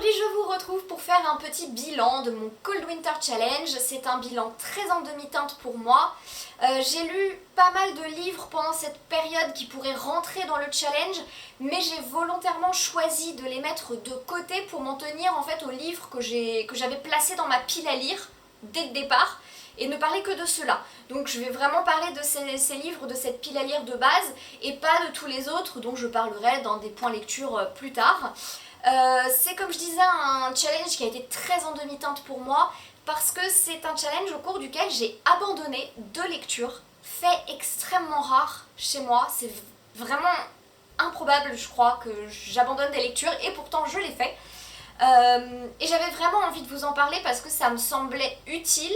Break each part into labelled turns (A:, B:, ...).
A: Aujourd'hui je vous retrouve pour faire un petit bilan de mon Cold Winter Challenge. C'est un bilan très en demi-teinte pour moi. J'ai lu pas mal de livres pendant cette période qui pourraient rentrer dans le challenge, mais j'ai volontairement choisi de les mettre de côté pour m'en tenir en fait aux livres que j'avais placés dans ma pile à lire dès le départ et ne parler que de ceux-là. Donc je vais vraiment parler de ces livres, de cette pile à lire de base et pas de tous les autres dont je parlerai dans des points lecture plus tard. C'est comme je disais un challenge qui a été très en demi-teinte pour moi parce que c'est un challenge au cours duquel j'ai abandonné deux lectures, fait extrêmement rare chez moi, c'est vraiment improbable je crois que j'abandonne des lectures et pourtant je l'ai fait. Et j'avais vraiment envie de vous en parler parce que ça me semblait utile.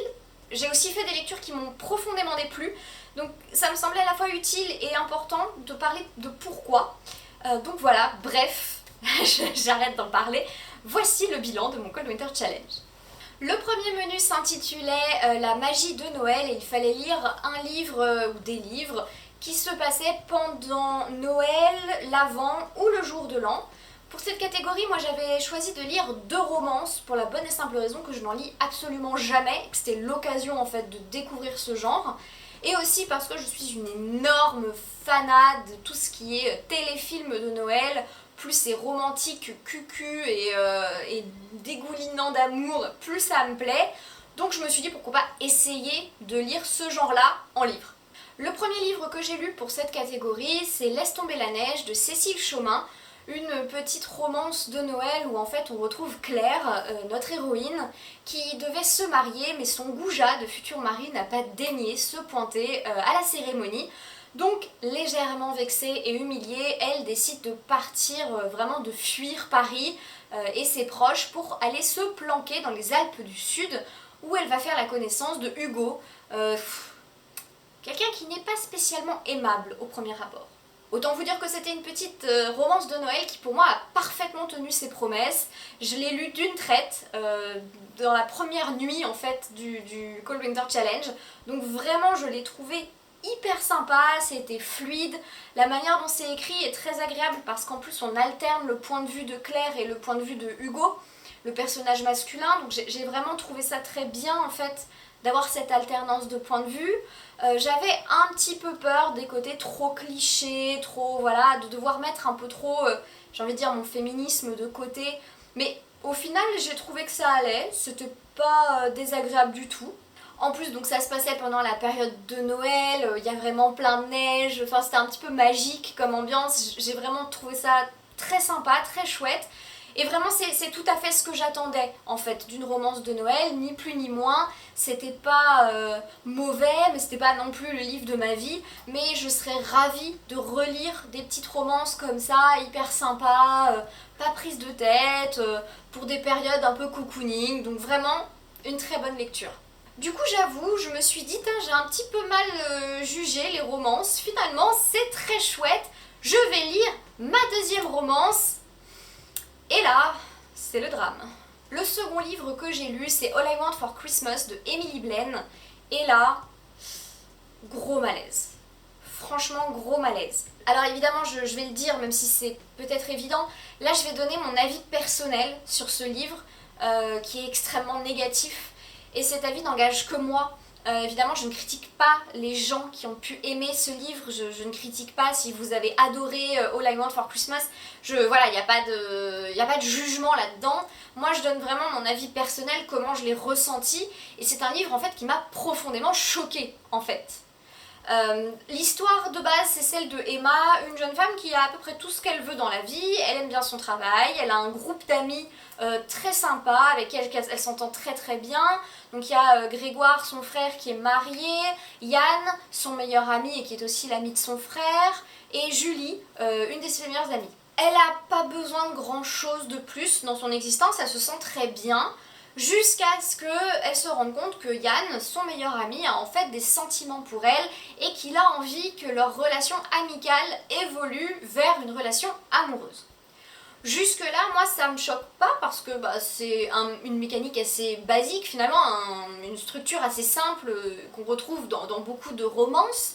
A: J'ai aussi fait des lectures qui m'ont profondément déplu, donc ça me semblait à la fois utile et important de parler de pourquoi. Donc voilà, bref. J'arrête d'en parler. Voici le bilan de mon Cold Winter Challenge. Le premier menu s'intitulait La magie de Noël et il fallait lire un livre ou des livres qui se passaient pendant Noël, l'Avent ou le jour de l'an. Pour cette catégorie, moi j'avais choisi de lire deux romances pour la bonne et simple raison que je n'en lis absolument jamais, que c'était l'occasion en fait de découvrir ce genre. Et aussi parce que je suis une énorme fanade de tout ce qui est téléfilm de Noël, plus c'est romantique, cucu et dégoulinant d'amour, plus ça me plaît. Donc je me suis dit pourquoi pas essayer de lire ce genre-là en livre. Le premier livre que j'ai lu pour cette catégorie, c'est Laisse tomber la neige de Cécile Chaumin, une petite romance de Noël où en fait on retrouve Claire, notre héroïne, qui devait se marier mais son goujat de futur mari n'a pas daigné se pointer à la cérémonie. Donc légèrement vexée et humiliée, elle décide de partir, vraiment de fuir Paris et ses proches pour aller se planquer dans les Alpes du Sud où elle va faire la connaissance de Hugo, quelqu'un qui n'est pas spécialement aimable au premier abord. Autant vous dire que c'était une petite romance de Noël qui pour moi a parfaitement tenu ses promesses. Je l'ai lu d'une traite dans la première nuit en fait du Cold Winter Challenge, donc vraiment je l'ai trouvé hyper sympa, c'était fluide, la manière dont c'est écrit est très agréable parce qu'en plus on alterne le point de vue de Claire et le point de vue de Hugo, le personnage masculin, donc j'ai vraiment trouvé ça très bien en fait d'avoir cette alternance de point de vue. J'avais un petit peu peur des côtés trop clichés, trop voilà, de devoir mettre un peu trop, j'ai envie de dire mon féminisme de côté, mais au final j'ai trouvé que ça allait, c'était pas désagréable du tout. En plus, donc ça se passait pendant la période de Noël, il y a vraiment plein de neige, enfin c'était un petit peu magique comme ambiance, j'ai vraiment trouvé ça très sympa, très chouette. Et vraiment c'est tout à fait ce que j'attendais en fait d'une romance de Noël, ni plus ni moins. C'était pas mauvais, mais c'était pas non plus le livre de ma vie, mais je serais ravie de relire des petites romances comme ça, hyper sympas, pas prise de tête, pour des périodes un peu cocooning, donc vraiment une très bonne lecture. Du coup j'avoue, je me suis dit, j'ai un petit peu mal jugé les romances, finalement c'est très chouette, je vais lire ma deuxième romance, et là, c'est le drame. Le second livre que j'ai lu, c'est All I Want for Christmas de Emily Blaine, et là, gros malaise. Franchement, gros malaise. Alors évidemment, je vais le dire, même si c'est peut-être évident, là je vais donner mon avis personnel sur ce livre, qui est extrêmement négatif. Et cet avis n'engage que moi. Évidemment, je ne critique pas les gens qui ont pu aimer ce livre, je ne critique pas si vous avez adoré All I Want for Christmas. Voilà, il n'y a pas de jugement là-dedans. Moi, je donne vraiment mon avis personnel, comment je l'ai ressenti. Et c'est un livre en fait qui m'a profondément choquée en fait. L'histoire de base c'est celle de Emma, une jeune femme qui a à peu près tout ce qu'elle veut dans la vie, elle aime bien son travail, elle a un groupe d'amis très sympa avec qui elle s'entend très très bien. Donc il y a Grégoire, son frère qui est marié, Yann, son meilleur ami et qui est aussi l'ami de son frère, et Julie, une de ses meilleures amies. Elle n'a pas besoin de grand chose de plus dans son existence, elle se sent très bien. Jusqu'à ce qu'elle se rende compte que Yann, son meilleur ami, a en fait des sentiments pour elle et qu'il a envie que leur relation amicale évolue vers une relation amoureuse. Jusque là, moi ça me choque pas parce que c'est une mécanique assez basique finalement, une structure assez simple qu'on retrouve dans beaucoup de romances,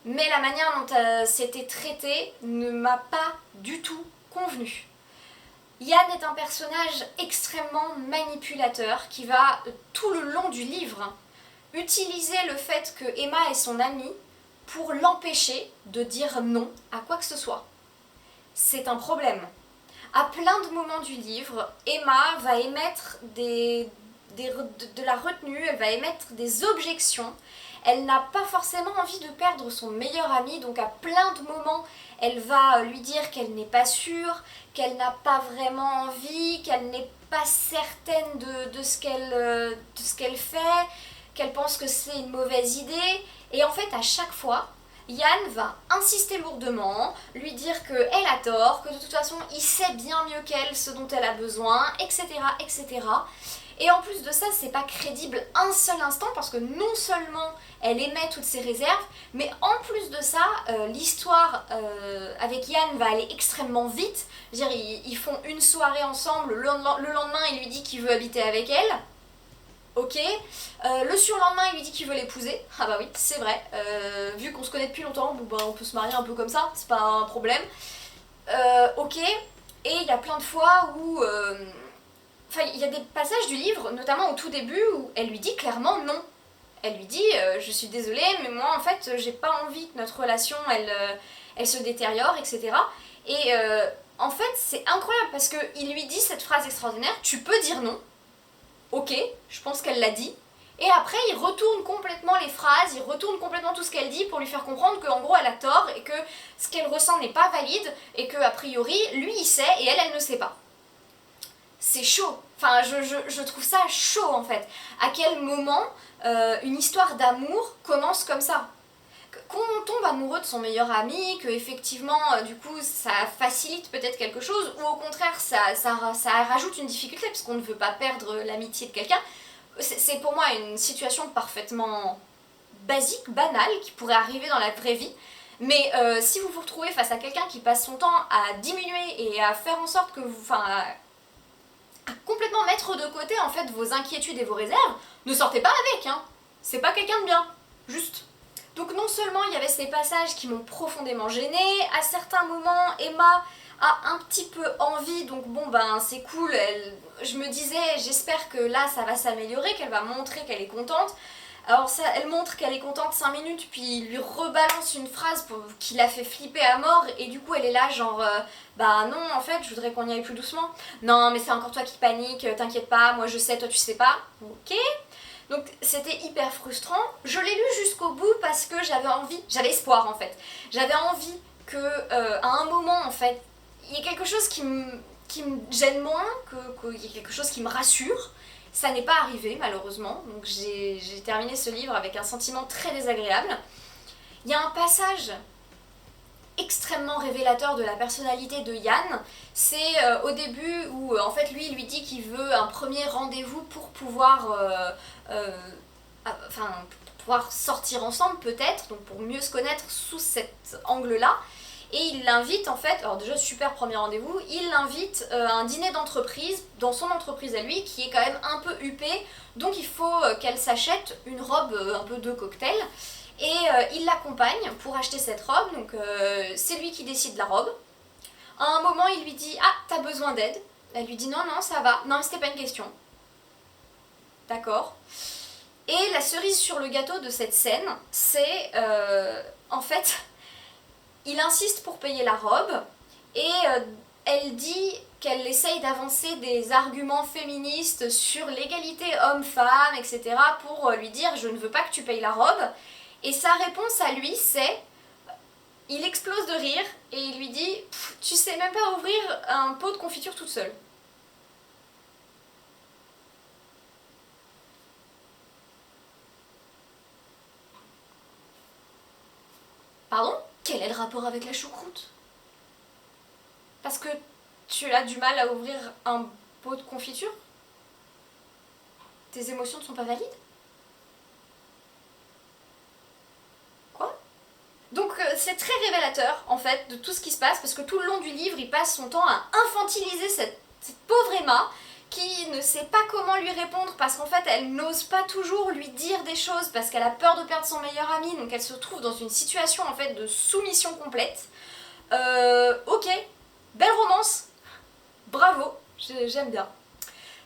A: mais la manière dont c'était traité ne m'a pas du tout convenu. Yann est un personnage extrêmement manipulateur qui va, tout le long du livre, utiliser le fait que Emma est son amie pour l'empêcher de dire non à quoi que ce soit. C'est un problème. À plein de moments du livre, Emma va émettre de la retenue, elle va émettre des objections. Elle n'a pas forcément envie de perdre son meilleur ami, donc à plein de moments, elle va lui dire qu'elle n'est pas sûre, qu'elle n'a pas vraiment envie, qu'elle n'est pas certaine de ce qu'elle fait, qu'elle pense que c'est une mauvaise idée. Et en fait, à chaque fois, Yann va insister lourdement, lui dire qu'elle a tort, que de toute façon, il sait bien mieux qu'elle ce dont elle a besoin, etc., etc. Et en plus de ça, c'est pas crédible un seul instant parce que non seulement elle émet toutes ses réserves, mais en plus de ça, l'histoire avec Yann va aller extrêmement vite. Je veux dire, ils font une soirée ensemble, le lendemain il lui dit qu'il veut habiter avec elle. Ok. Le surlendemain il lui dit qu'il veut l'épouser. Ah bah oui, c'est vrai. Vu qu'on se connaît depuis longtemps, bon, bah, on peut se marier un peu comme ça, c'est pas un problème. Ok. Et il y a plein de fois où... Enfin, il y a des passages du livre, notamment au tout début, où elle lui dit clairement non. Elle lui dit je suis désolée, mais moi en fait j'ai pas envie que notre relation elle se détériore, etc. Et en fait c'est incroyable parce qu'il lui dit cette phrase extraordinaire, tu peux dire non. Ok, je pense qu'elle l'a dit. Et après il retourne complètement les phrases, il retourne complètement tout ce qu'elle dit pour lui faire comprendre qu'en gros elle a tort et que ce qu'elle ressent n'est pas valide et qu'a priori lui il sait et elle ne sait pas. C'est chaud. Enfin, je trouve ça chaud en fait. À quel moment une histoire d'amour commence comme ça? Quand on tombe amoureux de son meilleur ami, que effectivement, du coup, ça facilite peut-être quelque chose, ou au contraire, ça rajoute une difficulté parce qu'on ne veut pas perdre l'amitié de quelqu'un. C'est pour moi une situation parfaitement basique, banale, qui pourrait arriver dans la vraie vie. Mais si vous vous retrouvez face à quelqu'un qui passe son temps à diminuer et à faire en sorte que vous... Enfin, à complètement mettre de côté en fait vos inquiétudes et vos réserves, ne sortez pas avec, hein. C'est pas quelqu'un de bien, juste. Donc non seulement il y avait ces passages qui m'ont profondément gênée, à certains moments Emma a un petit peu envie, donc bon ben c'est cool, je me disais j'espère que là ça va s'améliorer, qu'elle va montrer qu'elle est contente. Alors ça, elle montre qu'elle est contente 5 minutes, puis il lui rebalance une phrase qui la fait flipper à mort, et du coup elle est là genre bah non en fait je voudrais qu'on y aille plus doucement. Non mais c'est encore toi qui panique, t'inquiète pas, moi je sais, toi tu sais pas. Ok. Donc c'était hyper frustrant. Je l'ai lu jusqu'au bout parce que j'avais espoir en fait. J'avais envie que à un moment en fait, il y ait quelque chose qui me gêne moins, qu'il y ait quelque chose qui me rassure. Ça n'est pas arrivé malheureusement, donc j'ai terminé ce livre avec un sentiment très désagréable. Il y a un passage extrêmement révélateur de la personnalité de Yann, c'est au début où en fait lui il lui dit qu'il veut un premier rendez-vous pour pouvoir pouvoir sortir ensemble peut-être, donc pour mieux se connaître sous cet angle-là. Et il l'invite en fait, alors déjà super premier rendez-vous, il l'invite à un dîner d'entreprise, dans son entreprise à lui, qui est quand même un peu huppée, donc il faut qu'elle s'achète une robe un peu de cocktail, et il l'accompagne pour acheter cette robe, donc c'est lui qui décide de la robe. À un moment il lui dit « Ah, t'as besoin d'aide ?» Elle lui dit « Non, non, ça va, non mais c'était pas une question. » D'accord. Et la cerise sur le gâteau de cette scène, c'est en fait... Il insiste pour payer la robe et elle dit qu'elle essaye d'avancer des arguments féministes sur l'égalité homme-femme, etc. pour lui dire je ne veux pas que tu payes la robe. Et sa réponse à lui c'est, il explose de rire et il lui dit tu sais même pas ouvrir un pot de confiture toute seule. Pardon ? Quel est le rapport avec la choucroute? Parce que tu as du mal à ouvrir un pot de confiture? Tes émotions ne sont pas valides? Quoi? Donc c'est très révélateur en fait de tout ce qui se passe parce que tout le long du livre il passe son temps à infantiliser cette pauvre Emma qui ne sait pas comment lui répondre parce qu'en fait elle n'ose pas toujours lui dire des choses parce qu'elle a peur de perdre son meilleur ami, donc elle se trouve dans une situation en fait de soumission complète. Ok, belle romance, bravo, j'aime bien.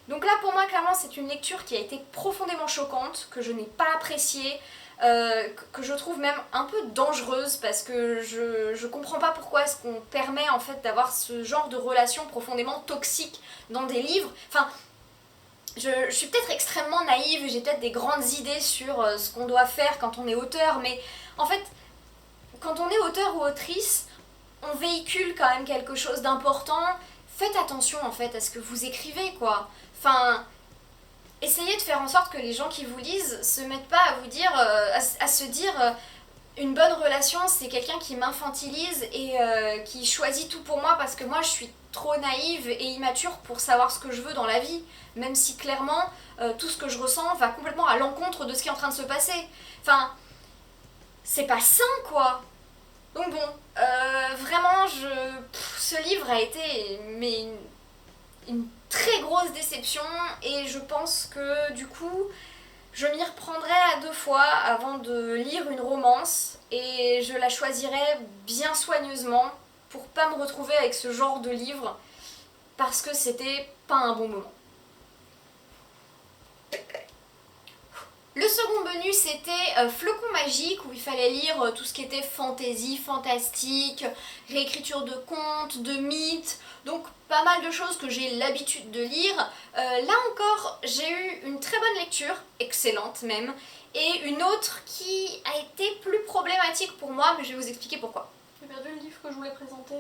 A: Donc là pour moi clairement c'est une lecture qui a été profondément choquante, que je n'ai pas appréciée, que je trouve même un peu dangereuse parce que je comprends pas pourquoi est-ce qu'on permet en fait d'avoir ce genre de relation profondément toxique dans des livres. Enfin, je suis peut-être extrêmement naïve, j'ai peut-être des grandes idées sur ce qu'on doit faire quand on est auteur, mais en fait, quand on est auteur ou autrice, on véhicule quand même quelque chose d'important. Faites attention en fait à ce que vous écrivez, quoi. Enfin, essayez de faire en sorte que les gens qui vous lisent se mettent pas à vous dire, à se dire une bonne relation c'est quelqu'un qui m'infantilise et qui choisit tout pour moi parce que moi je suis trop naïve et immature pour savoir ce que je veux dans la vie, même si clairement tout ce que je ressens va complètement à l'encontre de ce qui est en train de se passer. Enfin, c'est pas sain quoi. Donc bon, vraiment, ce livre a été mais une très grosse déception et je pense que du coup, je m'y reprendrai à 2 fois avant de lire une romance et je la choisirai bien soigneusement pour pas me retrouver avec ce genre de livre parce que c'était pas un bon moment. Le second bonus c'était Flocon Magique où il fallait lire tout ce qui était fantasy, fantastique, réécriture de contes, de mythes, donc pas mal de choses que j'ai l'habitude de lire. Là encore j'ai eu une très bonne lecture, excellente même, et une autre qui a été plus problématique pour moi, mais je vais vous expliquer pourquoi.
B: J'ai perdu le livre que je voulais présenter.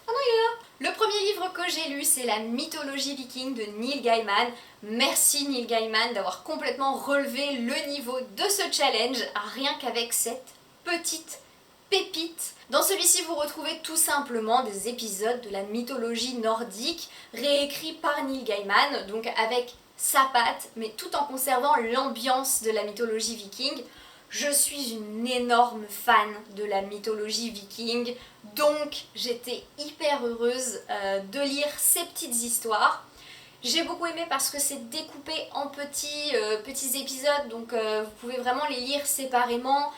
A: Ah non, il est là. Le premier livre que j'ai lu, c'est La mythologie viking de Neil Gaiman. Merci Neil Gaiman d'avoir complètement relevé le niveau de ce challenge, rien qu'avec cette petite pépite. Dans celui-ci, vous retrouvez tout simplement des épisodes de la mythologie nordique réécrits par Neil Gaiman, donc avec sa patte, mais tout en conservant l'ambiance de la mythologie viking. Je suis une énorme fan de la mythologie viking, donc j'étais hyper heureuse de lire ces petites histoires. J'ai beaucoup aimé parce que c'est découpé en petits épisodes, donc vous pouvez vraiment les lire séparément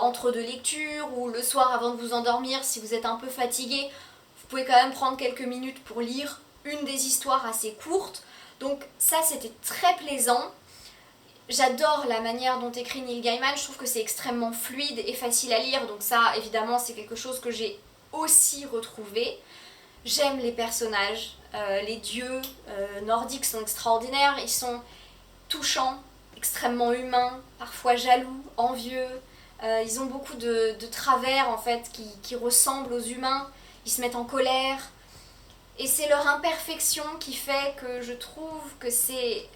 A: entre 2 lectures ou le soir avant de vous endormir si vous êtes un peu fatigué. Vous pouvez quand même prendre quelques minutes pour lire une des histoires assez courtes, donc ça c'était très plaisant. J'adore la manière dont écrit Neil Gaiman, je trouve que c'est extrêmement fluide et facile à lire, donc ça évidemment c'est quelque chose que j'ai aussi retrouvé. J'aime les personnages, les dieux nordiques sont extraordinaires, ils sont touchants, extrêmement humains, parfois jaloux, envieux, ils ont beaucoup de travers en fait qui ressemblent aux humains, ils se mettent en colère, et c'est leur imperfection qui fait que je trouve que c'est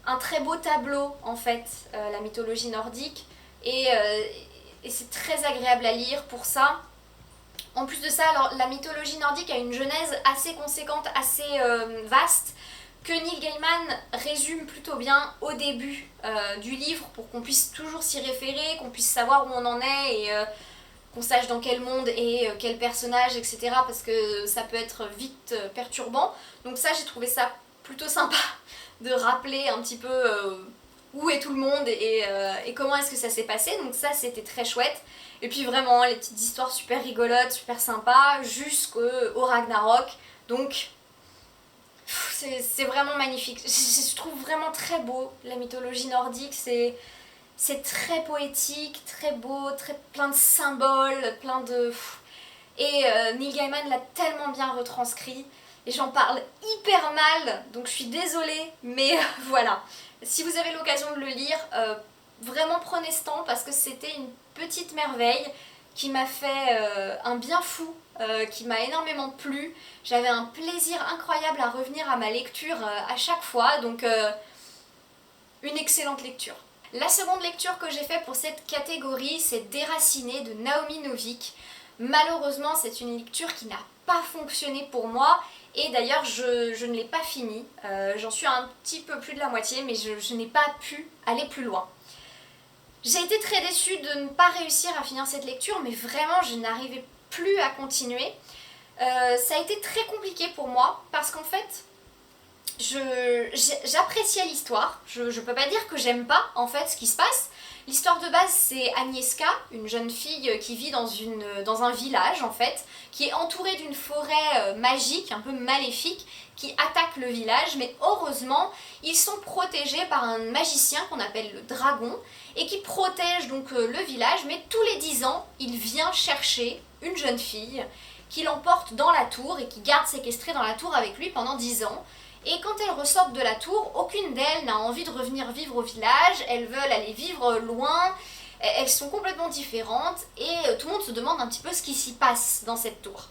A: un très beau tableau en fait, la mythologie nordique, et c'est très agréable à lire pour ça. En plus de ça, alors, la mythologie nordique a une genèse assez conséquente, assez vaste, que Neil Gaiman résume plutôt bien au début du livre pour qu'on puisse toujours s'y référer, qu'on puisse savoir où on en est et qu'on sache dans quel monde et quel personnage, etc. parce que ça peut être vite perturbant. Donc ça, j'ai trouvé ça plutôt sympa de rappeler un petit peu où est tout le monde et comment est-ce que ça s'est passé. Donc ça, c'était très chouette. Et puis vraiment, les petites histoires super rigolotes, super sympas, jusqu'au Ragnarok. Donc, c'est vraiment magnifique. Je trouve vraiment très beau la mythologie nordique. C'est très poétique, très beau, plein de symboles, plein de... Et Neil Gaiman l'a tellement bien retranscrit. Et j'en parle hyper mal, donc je suis désolée, mais voilà. Si vous avez l'occasion de le lire, vraiment prenez ce temps parce que c'était une petite merveille qui m'a fait un bien fou, qui m'a énormément plu. J'avais un plaisir incroyable à revenir à ma lecture à chaque fois, donc une excellente lecture. La seconde lecture que j'ai faite pour cette catégorie, c'est Déraciné de Naomi Novik. Malheureusement, c'est une lecture qui n'a pas fonctionné pour moi. Et d'ailleurs, je ne l'ai pas fini. J'en suis à un petit peu plus de la moitié, mais je n'ai pas pu aller plus loin. J'ai été très déçue de ne pas réussir à finir cette lecture, mais vraiment, je n'arrivais plus à continuer. Ça a été très compliqué pour moi, parce qu'en fait, j'appréciais l'histoire. Je peux pas dire que j'aime pas, en fait, ce qui se passe. L'histoire de base, c'est Agnieszka, une jeune fille qui vit dans un village en fait, qui est entourée d'une forêt magique, un peu maléfique, qui attaque le village, mais heureusement, ils sont protégés par un magicien qu'on appelle le dragon, et qui protège donc le village, mais tous les 10 ans, il vient chercher une jeune fille, qu'il emporte dans la tour, et qui garde séquestrée dans la tour avec lui pendant 10 ans. Et quand elles ressortent de la tour, aucune d'elles n'a envie de revenir vivre au village, elles veulent aller vivre loin, elles sont complètement différentes, et tout le monde se demande un petit peu ce qui s'y passe dans cette tour.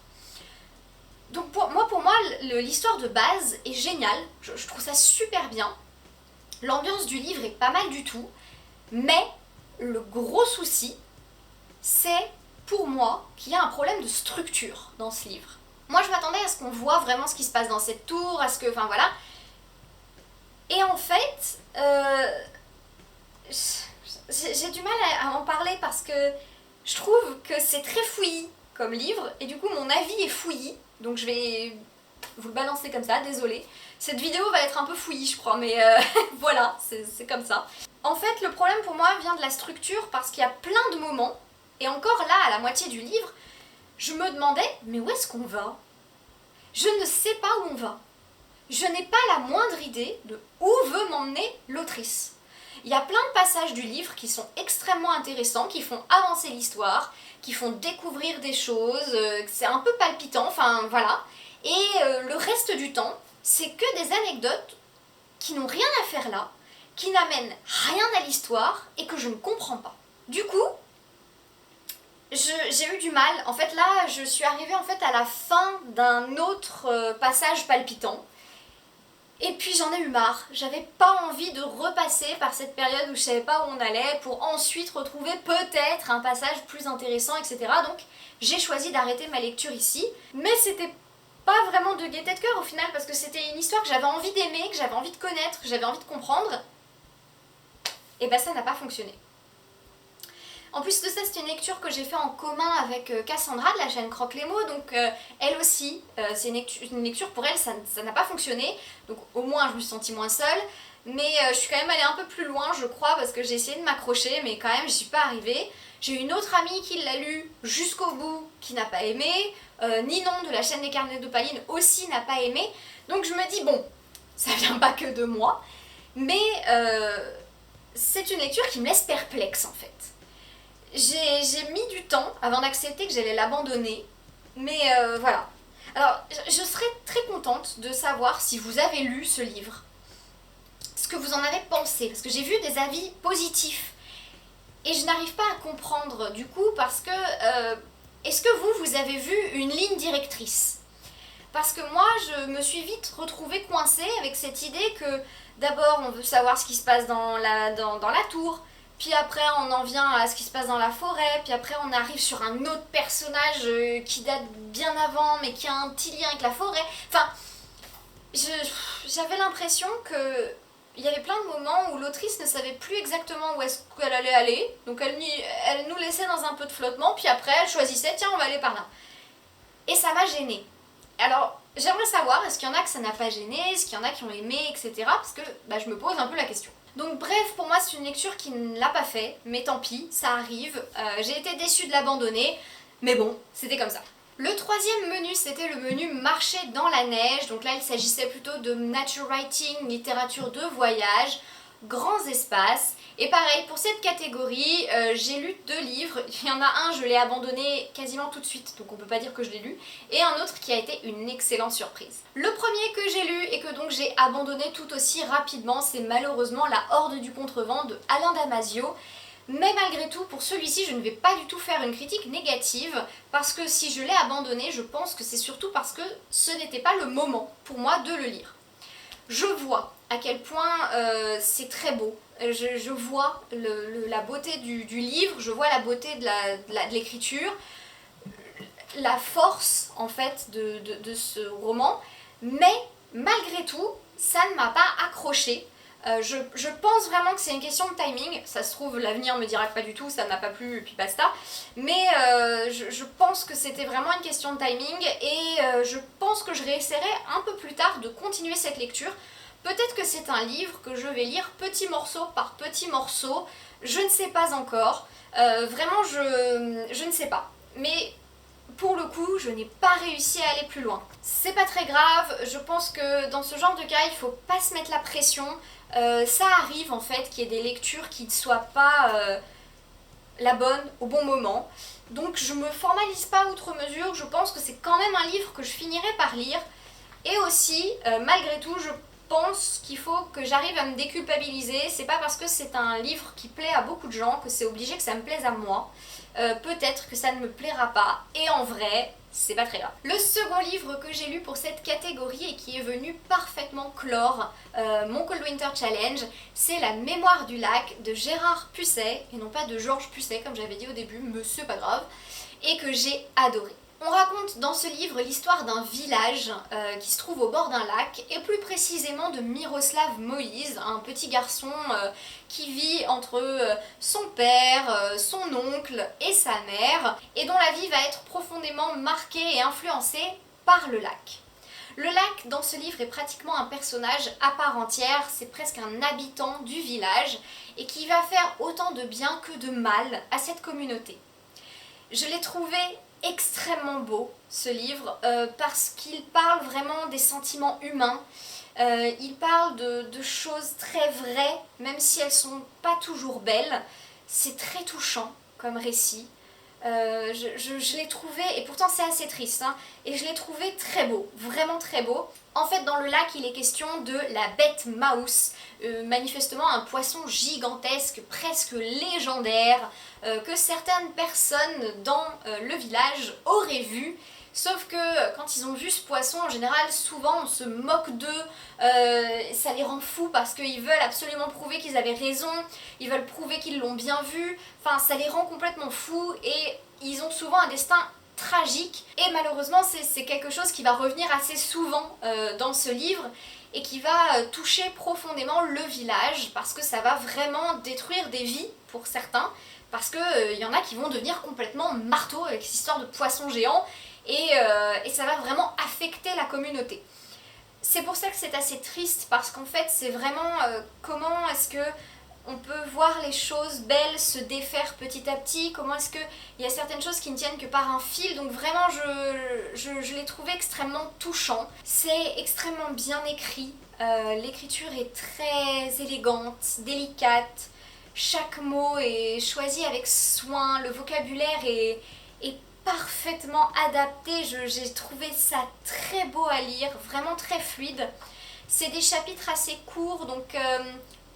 A: Donc pour moi, l'histoire de base est géniale, je trouve ça super bien. L'ambiance du livre est pas mal du tout, mais le gros souci, c'est pour moi qu'il y a un problème de structure dans ce livre. Moi je m'attendais à ce qu'on voit vraiment ce qui se passe dans cette tour, à ce que... enfin voilà. Et en fait, j'ai du mal à en parler parce que je trouve que c'est très fouillis comme livre, et du coup mon avis est fouillis, donc je vais vous le balancer comme ça, désolée. Cette vidéo va être un peu fouillie je crois, mais voilà, c'est comme ça. En fait le problème pour moi vient de la structure parce qu'il y a plein de moments, et encore là à la moitié du livre, je me demandais, mais où est-ce qu'on va? Je ne sais pas où on va. Je n'ai pas la moindre idée de où veut m'emmener l'autrice. Il y a plein de passages du livre qui sont extrêmement intéressants, qui font avancer l'histoire, qui font découvrir des choses, c'est un peu palpitant, enfin voilà. Et le reste du temps, c'est que des anecdotes qui n'ont rien à faire là, qui n'amènent rien à l'histoire et que je ne comprends pas. Du coup, j'ai eu du mal. En fait là, je suis arrivée en fait à la fin d'un autre passage palpitant. Et puis j'en ai eu marre. J'avais pas envie de repasser par cette période où je savais pas où on allait pour ensuite retrouver peut-être un passage plus intéressant, etc. Donc j'ai choisi d'arrêter ma lecture ici. Mais c'était pas vraiment de gaieté de cœur au final parce que c'était une histoire que j'avais envie d'aimer, que j'avais envie de connaître, que j'avais envie de comprendre. Et ben ça n'a pas fonctionné. En plus de ça, c'est une lecture que j'ai fait en commun avec Cassandra de la chaîne Croque les mots, donc elle aussi, c'est une lecture pour elle, ça n'a pas fonctionné, donc au moins je me suis sentie moins seule, mais je suis quand même allée un peu plus loin je crois, parce que j'ai essayé de m'accrocher, mais quand même je suis pas arrivée. J'ai une autre amie qui l'a lu jusqu'au bout, qui n'a pas aimé, Ninon de la chaîne des carnets d'Opaline aussi n'a pas aimé, donc je me dis bon, ça vient pas que de moi, mais c'est une lecture qui me laisse perplexe en fait. J'ai mis du temps avant d'accepter que j'allais l'abandonner, mais voilà. Alors, je serais très contente de savoir si vous avez lu ce livre, ce que vous en avez pensé, parce que j'ai vu des avis positifs, et je n'arrive pas à comprendre du coup, parce que est-ce que vous avez vu une ligne directrice? Parce que moi, je me suis vite retrouvée coincée avec cette idée que d'abord on veut savoir ce qui se passe dans la tour, puis après on en vient à ce qui se passe dans la forêt, puis après on arrive sur un autre personnage qui date bien avant mais qui a un petit lien avec la forêt. Enfin, j'avais l'impression que il y avait plein de moments où l'autrice ne savait plus exactement où est-ce qu'elle allait aller, donc elle nous laissait dans un peu de flottement, puis après elle choisissait, tiens on va aller par là. Et ça m'a gênée. Alors j'aimerais savoir, est-ce qu'il y en a que ça n'a pas gêné, est-ce qu'il y en a qui ont aimé, etc. Parce que je me pose un peu la question. Donc bref, pour moi c'est une lecture qui ne l'a pas fait, mais tant pis, ça arrive. J'ai été déçue de l'abandonner, mais bon, c'était comme ça. Le troisième menu, c'était le menu marché dans la neige. Donc là, il s'agissait plutôt de nature writing, littérature de voyage, grands espaces. Et pareil, pour cette catégorie, j'ai lu 2 livres. Il y en a un, je l'ai abandonné quasiment tout de suite, donc on peut pas dire que je l'ai lu. Et un autre qui a été une excellente surprise. Le premier que j'ai lu et que donc j'ai abandonné tout aussi rapidement, c'est malheureusement La Horde du Contrevent de Alain Damasio. Mais malgré tout, pour celui-ci, je ne vais pas du tout faire une critique négative, parce que si je l'ai abandonné, je pense que c'est surtout parce que ce n'était pas le moment pour moi de le lire. Je vois à quel point c'est très beau, je vois la beauté du livre, je vois la beauté de l'écriture, la force en fait de ce roman, mais malgré tout, ça ne m'a pas accrochée. Je pense vraiment que c'est une question de timing, ça se trouve l'avenir me dira que pas du tout, ça ne m'a pas plu et puis basta, mais je pense que c'était vraiment une question de timing et je pense que je réessayerai un peu plus tard de continuer cette lecture. Peut-être que c'est un livre que je vais lire petit morceau par petit morceau, Je ne sais pas encore, vraiment je ne sais pas. Mais pour le coup, je n'ai pas réussi à aller plus loin. C'est pas très grave, je pense que dans ce genre de cas, il faut pas se mettre la pression. Ça arrive en fait qu'il y ait des lectures qui ne soient pas la bonne au bon moment. Donc je me formalise pas outre mesure, je pense que c'est quand même un livre que je finirai par lire. Et aussi, malgré tout, je pense qu'il faut que j'arrive à me déculpabiliser. C'est pas parce que c'est un livre qui plaît à beaucoup de gens que c'est obligé que ça me plaise à moi. Peut-être que ça ne me plaira pas. Et en vrai, c'est pas très grave. Le second livre que j'ai lu pour cette catégorie et qui est venu parfaitement clore mon Coldwinter Challenge, c'est La Mémoire du lac de Gérard Pussey, et non pas de Georges Pussey comme j'avais dit au début, mais c'est pas grave, et que j'ai adoré. On raconte dans ce livre l'histoire d'un village qui se trouve au bord d'un lac, et plus précisément de Miroslav Moïse, un petit garçon qui vit entre son père, son oncle et sa mère, et dont la vie va être profondément marquée et influencée par le lac. Le lac, dans ce livre, est pratiquement un personnage à part entière, c'est presque un habitant du village, et qui va faire autant de bien que de mal à cette communauté. Je l'ai trouvé extrêmement beau, ce livre, parce qu'il parle vraiment des sentiments humains. Il parle de choses très vraies, même si elles sont pas toujours belles. C'est très touchant comme récit. Je l'ai trouvé, et pourtant c'est assez triste, hein, et je l'ai trouvé très beau, vraiment très beau. En fait, dans le lac, il est question de la bête Mouse, manifestement un poisson gigantesque, presque légendaire, que certaines personnes dans le village auraient vu. Sauf que quand ils ont vu ce poisson, en général, souvent on se moque d'eux, ça les rend fous parce qu'ils veulent absolument prouver qu'ils avaient raison, ils veulent prouver qu'ils l'ont bien vu, enfin ça les rend complètement fous et ils ont souvent un destin tragique. Et malheureusement c'est quelque chose qui va revenir assez souvent dans ce livre et qui va toucher profondément le village parce que ça va vraiment détruire des vies pour certains, parce qu'il y en a qui vont devenir complètement marteaux avec cette histoire de poisson géant. Et ça va vraiment affecter la communauté. C'est pour ça que c'est assez triste, parce qu'en fait c'est vraiment comment est-ce que on peut voir les choses belles se défaire petit à petit, comment est-ce qu'il y a certaines choses qui ne tiennent que par un fil, donc vraiment je l'ai trouvé extrêmement touchant. C'est extrêmement bien écrit, l'écriture est très élégante, délicate, chaque mot est choisi avec soin, le vocabulaire est parfaitement adapté, j'ai trouvé ça très beau à lire, vraiment très fluide. C'est des chapitres assez courts, donc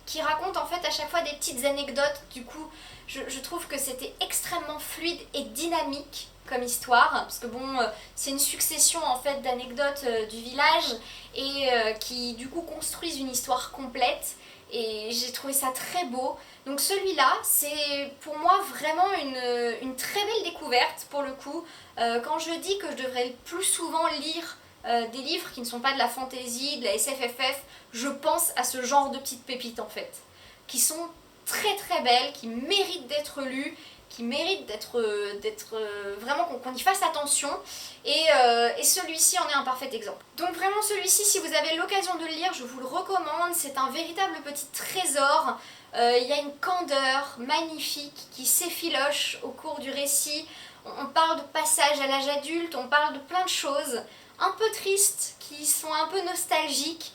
A: qui racontent en fait à chaque fois des petites anecdotes. Du coup, je trouve que c'était extrêmement fluide et dynamique comme histoire, parce que bon, c'est une succession en fait d'anecdotes du village et qui du coup construisent une histoire complète. Et j'ai trouvé ça très beau. Donc celui-là, c'est pour moi vraiment une très belle découverte pour le coup. Quand je dis que je devrais plus souvent lire des livres qui ne sont pas de la fantasy, de la SFFF, je pense à ce genre de petites pépites en fait, qui sont très très belles, qui méritent d'être lues, qui méritent d'être vraiment qu'on y fasse attention, et celui-ci en est un parfait exemple. Donc vraiment celui-ci, si vous avez l'occasion de le lire, je vous le recommande, c'est un véritable petit trésor. Il y a une candeur magnifique qui s'effiloche au cours du récit. On parle de passage à l'âge adulte, on parle de plein de choses un peu tristes, qui sont un peu nostalgiques,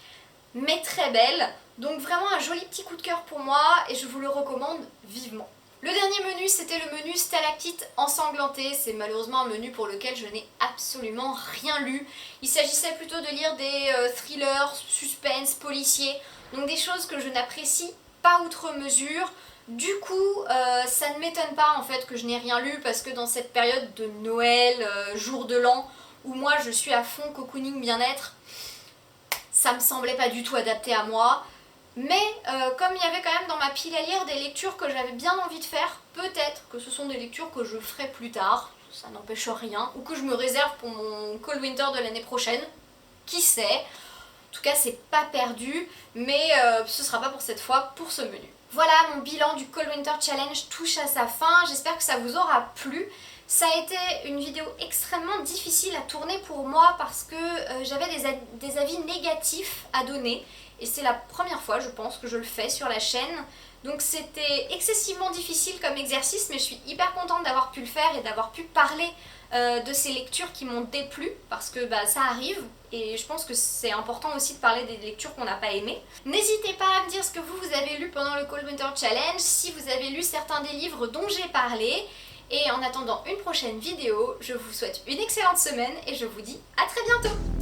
A: mais très belles. Donc vraiment un joli petit coup de cœur pour moi, et je vous le recommande vivement. Le dernier menu, c'était le menu Stalactite ensanglantée. C'est malheureusement un menu pour lequel je n'ai absolument rien lu. Il s'agissait plutôt de lire des thrillers, suspense, policiers, donc des choses que je n'apprécie pas outre mesure. Du coup, ça ne m'étonne pas en fait que je n'ai rien lu, parce que dans cette période de Noël, jour de l'an, où moi je suis à fond cocooning bien-être, ça me semblait pas du tout adapté à moi. Mais comme il y avait quand même dans ma pile à lire des lectures que j'avais bien envie de faire, peut-être que ce sont des lectures que je ferai plus tard, ça n'empêche rien, ou que je me réserve pour mon Cold Winter de l'année prochaine, qui sait. En tout cas, c'est pas perdu, mais ce sera pas pour cette fois, pour ce menu. Voilà, mon bilan du Cold Winter Challenge touche à sa fin, j'espère que ça vous aura plu. Ça a été une vidéo extrêmement difficile à tourner pour moi parce que j'avais des avis négatifs à donner. Et c'est la première fois, je pense, que je le fais sur la chaîne. Donc c'était excessivement difficile comme exercice, mais je suis hyper contente d'avoir pu le faire et d'avoir pu parler de ces lectures qui m'ont déplu, parce que ça arrive, et je pense que c'est important aussi de parler des lectures qu'on n'a pas aimées. N'hésitez pas à me dire ce que vous avez lu pendant le Cold Winter Challenge, si vous avez lu certains des livres dont j'ai parlé, et en attendant une prochaine vidéo, je vous souhaite une excellente semaine et je vous dis à très bientôt!